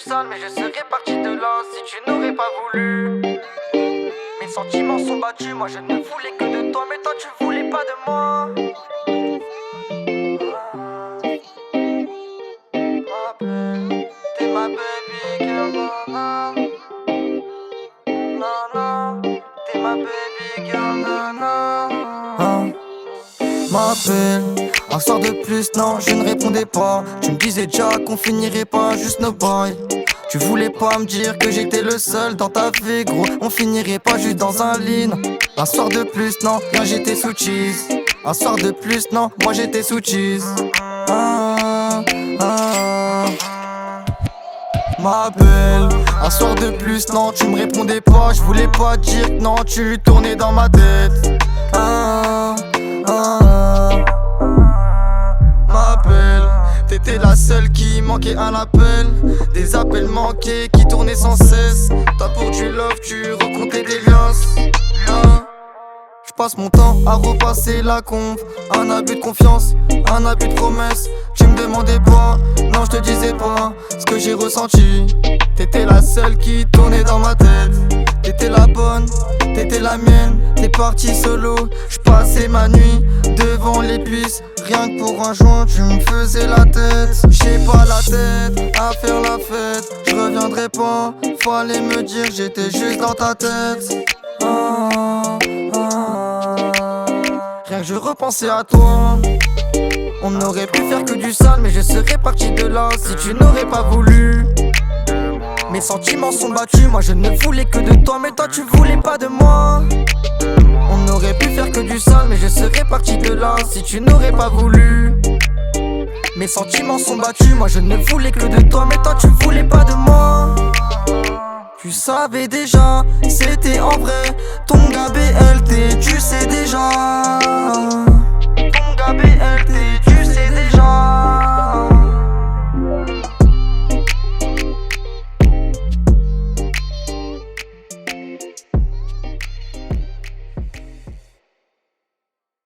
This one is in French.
sale, mais je serais parti de là si tu n'aurais pas voulu. Mes sentiments sont battus, moi je ne voulais que de toi, mais toi tu voulais pas de moi. T'es ma baby girl, nana. Nana, t'es ma baby girl, nana. M'appelle, un soir de plus, non, je ne répondais pas. Tu me disais déjà qu'on finirait pas juste nos bails. Tu voulais pas me dire que j'étais le seul dans ta vie, gros. On finirait pas juste dans un lean. Un soir de plus, non, moi j'étais sous cheese. Un soir de plus, non, moi j'étais sous cheese. M'appelle, un soir de plus, non, tu me répondais pas. Je voulais pas dire que non, tu tournais dans ma tête. M'appelle, t'étais la seule qui manquait un appel. Des appels manqués qui tournaient sans cesse. Toi pour du love, tu recomptais des liasses. J'passe mon temps à repasser la conve. Un abus de confiance, un abus de promesse. Tu me demandais pas, non je te disais pas ce que j'ai ressenti. T'étais la seule qui tournait dans ma tête. T'étais la bonne, t'étais la mienne. T'es parti solo, j'passais ma nuit devant les puces. Rien que pour un joint, tu me faisais la tête. J'ai pas la tête à faire la fête. Je reviendrai pas, fallait me dire, j'étais juste dans ta tête. Rien que je repensais à toi. On aurait pu faire que du sale, mais je serais parti de là si tu n'aurais pas voulu. Mes sentiments sont battus, moi je ne voulais que de toi, mais toi tu voulais pas de moi. On aurait pu faire que du sale, mais je serais parti de là si tu n'aurais pas voulu. Mes sentiments sont battus, moi je ne voulais que de toi, mais toi tu voulais pas de moi. Tu savais déjà, c'était en vrai. Ton gars BLT, tu sais déjà. Ton gars BLT,